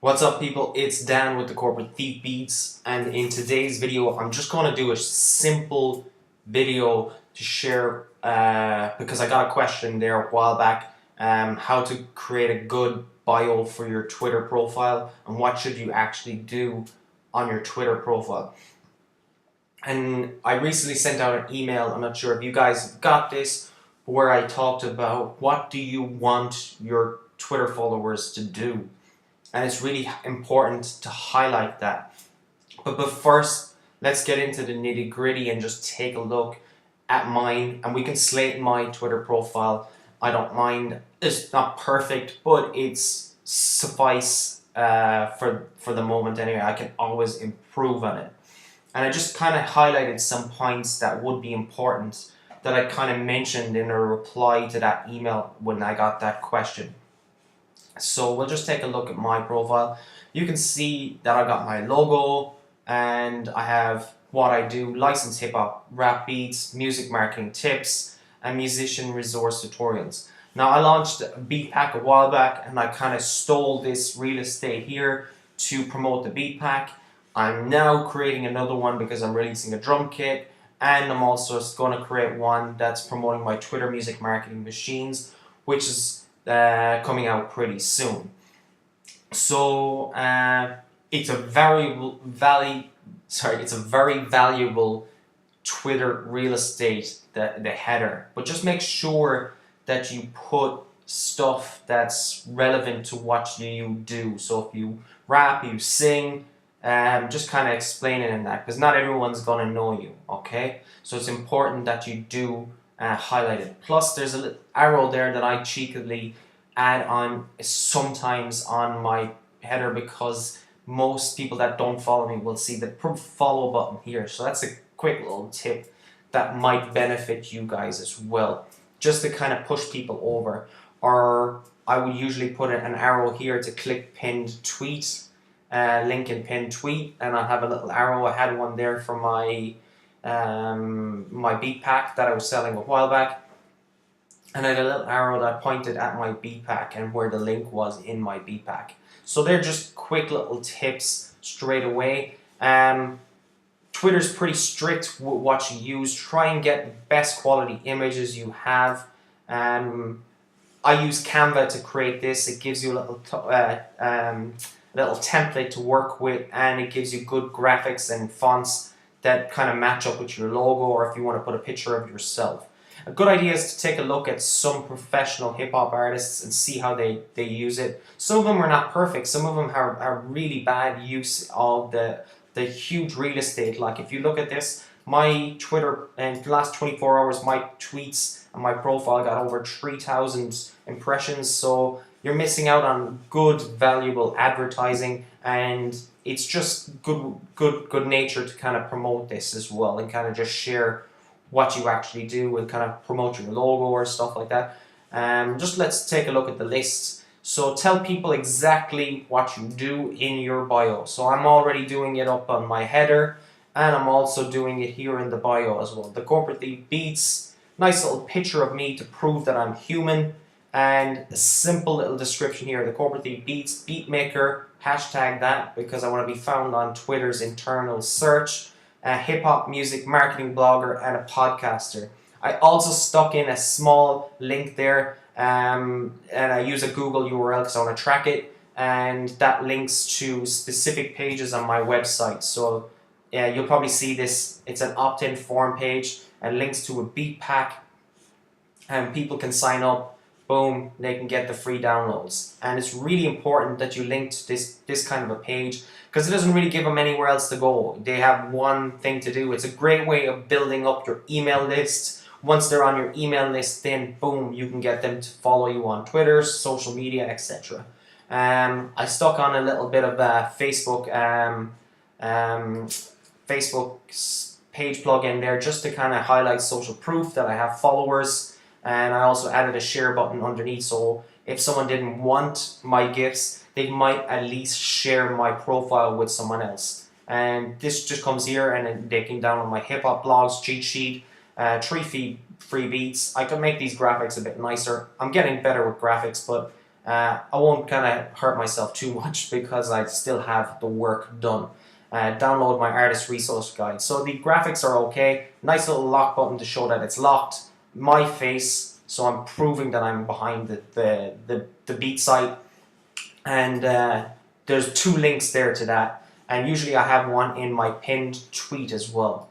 What's up, people? It's Dan with the Corporate Thief Beats, and in today's video I'm just going to do a simple video to share because I got a question there a while back, how to create a good bio for your Twitter profile and what should you actually do on your Twitter profile. And I recently sent out an email, I'm not sure if you guys got this, where I talked about what do you want your Twitter followers to do. And it's really important to highlight that. But first, let's get into the nitty gritty and just take a look at mine. And we can slate my Twitter profile. I don't mind. It's not perfect, but it's suffice for the moment anyway. I can always improve on it. And I just kind of highlighted some points that would be important that I kind of mentioned in a reply to that email when I got that question. So we'll just take a look at my profile. You can see that I got my logo and I have what I do: licensed hip hop, rap beats, music marketing tips, and musician resource tutorials. Now I launched a beat pack a while back and I kind of stole this real estate here to promote the beat pack. I'm now creating another one because I'm releasing a drum kit, and I'm also going to create one that's promoting my Twitter music marketing machines, which is coming out pretty soon. So it's a very valuable Twitter real estate, the header. But just make sure that you put stuff that's relevant to what you do. So if you rap, you sing, just kind of explain it in that, because not everyone's gonna know you. Okay, so it's important that you do highlight it. Plus, there's a little arrow there that I cheekily add on sometimes on my header, because most people that don't follow me will see the follow button here. So that's a quick little tip that might benefit you guys as well, just to kind of push people over. Or I would usually put an arrow here to click pinned tweet, link in pinned tweet, and I'll have a little arrow. I had one there for my my beat pack that I was selling a while back, and I had a little arrow that pointed at my beat pack and where the link was in my beat pack. So they're just quick little tips straight away. Twitter's pretty strict with what you use. Try and get the best quality images you have. I use Canva to create this. It gives you a little template to work with, and it gives you good graphics and fonts that kind of match up with your logo, or if you want to put a picture of yourself. A good idea is to take a look at some professional hip-hop artists and see how they use it. Some of them are not perfect. Some of them are really bad use of the huge real estate. Like if you look at this, my Twitter, in the last 24 hours, my tweets and my profile got over 3,000 impressions. So you're missing out on good, valuable advertising, and it's just good nature to kind of promote this as well and kind of just share what you actually do and kind of promote your logo or stuff like that. Just let's take a look at the list. So tell people exactly what you do in your bio. So I'm already doing it up on my header, and I'm also doing it here in the bio as well. The Corporate Thief Beats, nice little picture of me to prove that I'm human, and a simple little description here. The Corporate Thief Beats, beat maker, hashtag that because I want to be found on Twitter's internal search. A hip-hop music marketing blogger and a podcaster. I also stuck in a small link there, and I use a Google URL because I want to track it, and that links to specific pages on my website. So you'll probably see this. It's an opt-in form page and links to a beat pack, and people can sign up. Boom, they can get the free downloads. And it's really important that you link to this kind of a page, because it doesn't really give them anywhere else to go. They have one thing to do. It's a great way of building up your email list. Once they're on your email list, then boom, you can get them to follow you on Twitter, social media, etc. I stuck on a little bit of Facebook page plugin there just to kind of highlight social proof that I have followers. And I also added a share button underneath, so if someone didn't want my GIFs, they might at least share my profile with someone else. And this just comes here, and then they can download my hip-hop blogs, cheat sheet, 3 free beats. I can make these graphics a bit nicer. I'm getting better with graphics, but I won't kind of hurt myself too much because I still have the work done. Download my artist resource guide. So the graphics are okay. Nice little lock button to show that it's locked. My face, so I'm proving that I'm behind the beat site. And there's 2 links there to that. And usually I have one in my pinned tweet as well.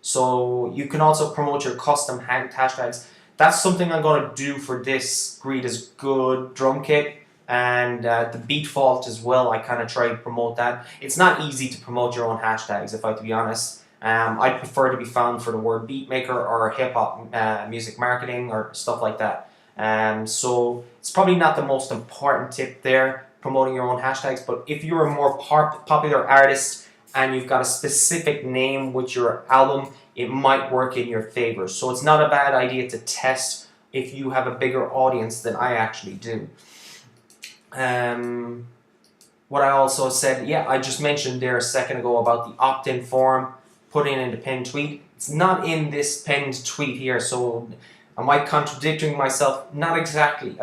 So you can also promote your custom hashtags. That's something I'm going to do for this Greed is Good drum kit. And the beat fault as well, I kind of try to promote that. It's not easy to promote your own hashtags, if I have to be honest. I prefer to be found for the word beatmaker or hip-hop music marketing or stuff like that. So it's probably not the most important tip there, promoting your own hashtags, but if you're a more popular artist and you've got a specific name with your album, it might work in your favor. So it's not a bad idea to test if you have a bigger audience than I actually do. What I also said, yeah, I just mentioned there a second ago about the opt-in form, putting in the pinned tweet. It's not in this pinned tweet here, so am I contradicting myself? Not exactly.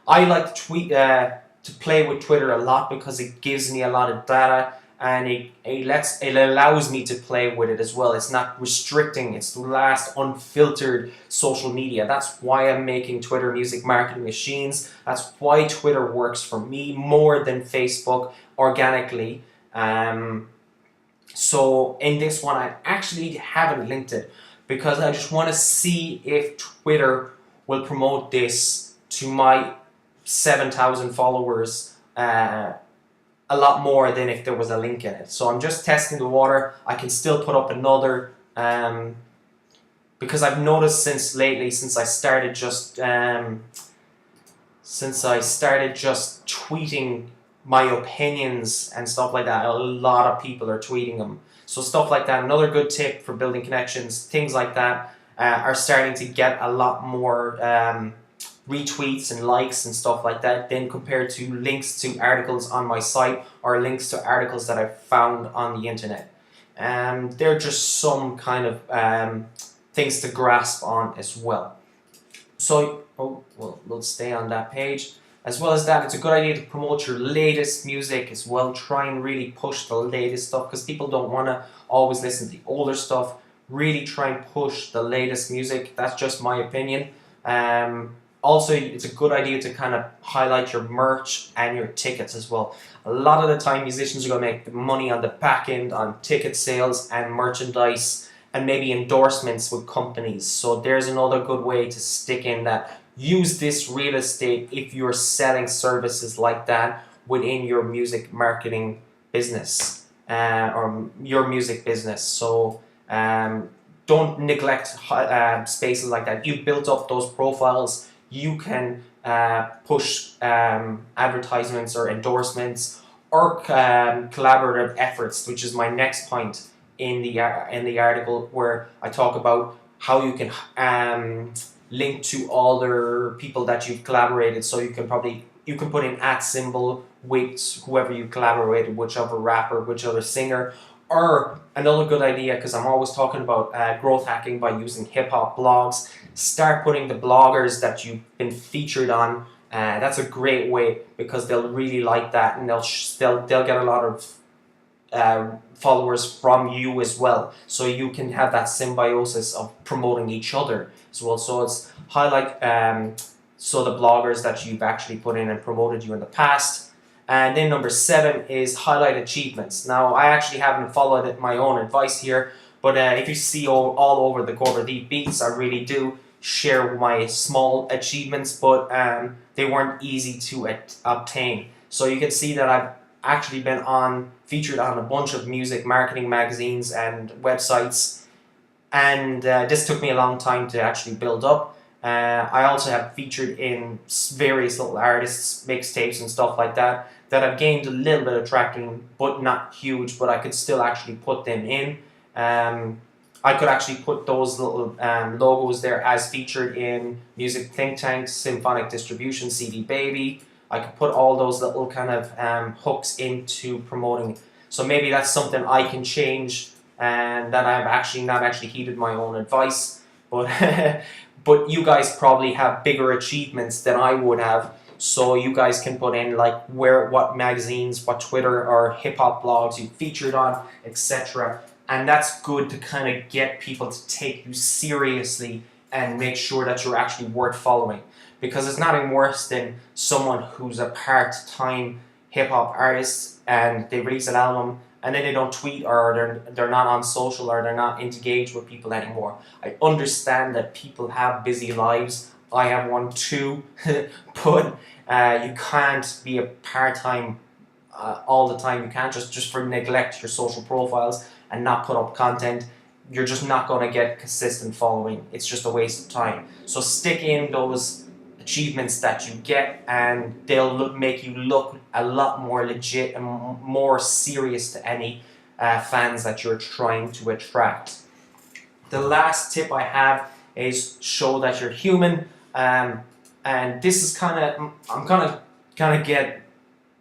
I like to tweet, to play with Twitter a lot because it gives me a lot of data and it allows me to play with it as well. It's not restricting. It's the last unfiltered social media. That's why I'm making Twitter music marketing machines. That's why Twitter works for me more than Facebook organically. So in this one, I actually haven't linked it because I just want to see if Twitter will promote this to my 7,000 followers a lot more than if there was a link in it. So I'm just testing the water. I can still put up another because I've noticed since I started just tweeting my opinions and stuff like that, a lot of people are tweeting them. So stuff like that, another good tip for building connections, things like that are starting to get a lot more retweets and likes and stuff like that than compared to links to articles on my site or links to articles that I've found on the internet. They're just some kind of things to grasp on as well. So, we'll stay on that page. As well as that, it's a good idea to promote your latest music as well. Try and really push the latest stuff because people don't want to always listen to the older stuff. Really try and push the latest music. That's just my opinion. Also, it's a good idea to kind of highlight your merch and your tickets as well. A lot of the time, musicians are going to make money on the back end on ticket sales and merchandise and maybe endorsements with companies. So there's another good way to stick in that. Use this real estate if you're selling services like that within your music marketing business or your music business. So don't neglect spaces like that. You've built up those profiles. You can push advertisements or endorsements or collaborative efforts, which is my next point in the article, where I talk about how you can link to other people that you've collaborated. So you can put in @ symbol with whoever you collaborated, whichever rapper, whichever singer. Or another good idea, because I'm always talking about growth hacking by using hip-hop blogs, start putting the bloggers that you've been featured on. That's a great way because they'll really like that, and they'll get a lot of followers from you as well. So you can have that symbiosis of promoting each other as well. So it's highlight so the bloggers that you've actually put in and promoted you in the past. And then number 7 is highlight achievements. Now, I actually haven't followed my own advice here, but if you see all over the Cover the Beats, I really do share my small achievements, but they weren't easy to obtain. So you can see that I've actually been featured on a bunch of music marketing magazines and websites, and this took me a long time to actually build up. I also have featured in various little artists' mixtapes and stuff like that I've gained a little bit of traction, but not huge, but I could still actually put them in. I could actually put those little logos there as featured in Music Think Tank, Symphonic Distribution, CD Baby. I could put all those little kind of hooks into promoting. So maybe that's something I can change, and that I've actually not heeded my own advice, but but you guys probably have bigger achievements than I would have. So you guys can put in like what magazines, what Twitter or hip hop blogs you featured on, etc. And that's good to kind of get people to take you seriously and make sure that you're actually worth following. Because there's nothing worse than someone who's a part-time hip hop artist and they release an album and then they don't tweet, or they're not on social, or they're not engaged with people anymore. I understand that people have busy lives. I have one too, but you can't be a part-time all the time. You can't just for neglect your social profiles and not put up content. You're just not going to get consistent following. It's just a waste of time. So stick in those achievements that you get, and they'll make you look a lot more legit and more serious to any fans that you're trying to attract. The last tip I have is show that you're human. And this is I'm gonna get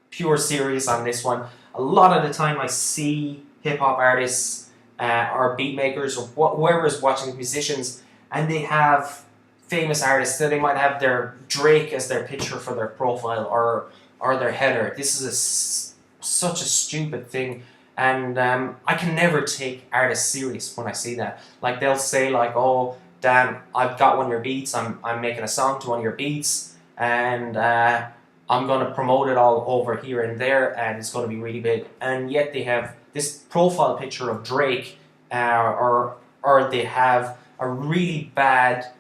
pure serious on this one. A lot of the time I see hip hop artists or beat makers or whoever is watching, musicians, and they have famous artists. So they might have their Drake as their picture for their profile, or their header. This is such a stupid thing, and I can never take artists serious when I see that. Like they'll say like, oh, Dan, I've got one of your beats, I'm making a song to one of your beats, and I'm going to promote it all over here and there, and it's going to be really big. And yet they have this profile picture of Drake, or they have a really bad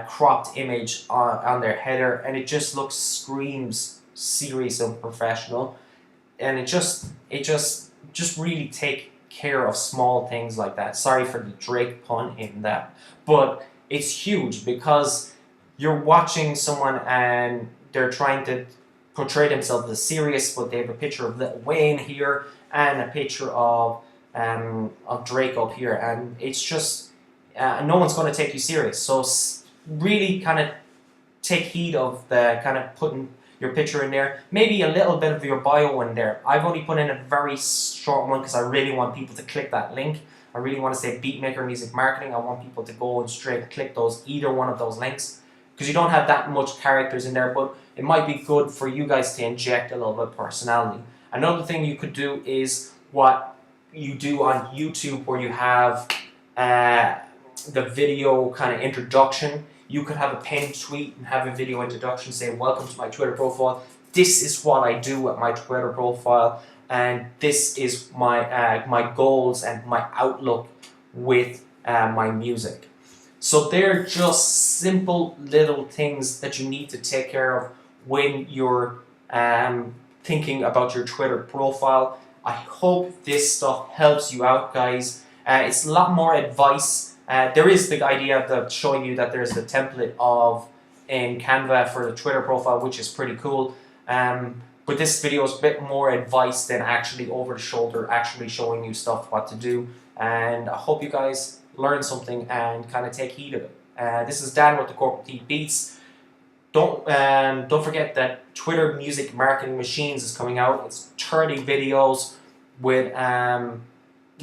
cropped image on their header, and it just screams serious and professional. And it just really take care of small things like that. Sorry for the Drake pun in that, but it's huge because you're watching someone and they're trying to portray themselves as serious, but they have a picture of Lil Wayne here and a picture of Drake up here, and it's just no one's going to take you serious. So really kind of take heed of the kind of putting your picture in there, maybe a little bit of your bio in there. I've only put in a very short one because I really want people to click that link. I really want to say Beatmaker Music Marketing. I want people to go and straight click either one of those links, because you don't have that much characters in there, but it might be good for you guys to inject a little bit of personality. Another thing you could do is what you do on YouTube, where you have the video kind of introduction. You could have a pinned tweet and have a video introduction saying, welcome to my Twitter profile. This is what I do at my Twitter profile, and this is my goals and my outlook with my music. So they're just simple little things that you need to take care of when you're thinking about your Twitter profile. I hope this stuff helps you out, guys. It's a lot more advice. There is the idea of showing you that there's the template in Canva for the Twitter profile, which is pretty cool. But this video is a bit more advice than actually over the shoulder, actually showing you stuff what to do. And I hope you guys learn something and kind of take heed of it. This is Dan with the Corporate T Beats. Don't forget that Twitter Music Marketing Machines is coming out. It's 30 videos with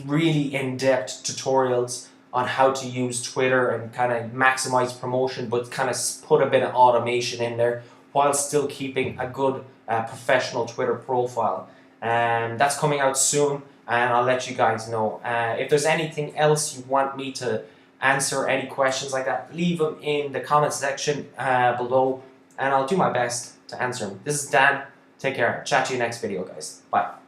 really in-depth tutorials on how to use Twitter and kind of maximize promotion, but kind of put a bit of automation in there while still keeping a good professional Twitter profile. And that's coming out soon, and I'll let you guys know. If there's anything else you want me to answer, any questions like that, leave them in the comment section below, and I'll do my best to answer them. This is Dan. Take care. Chat to you next video, guys. Bye.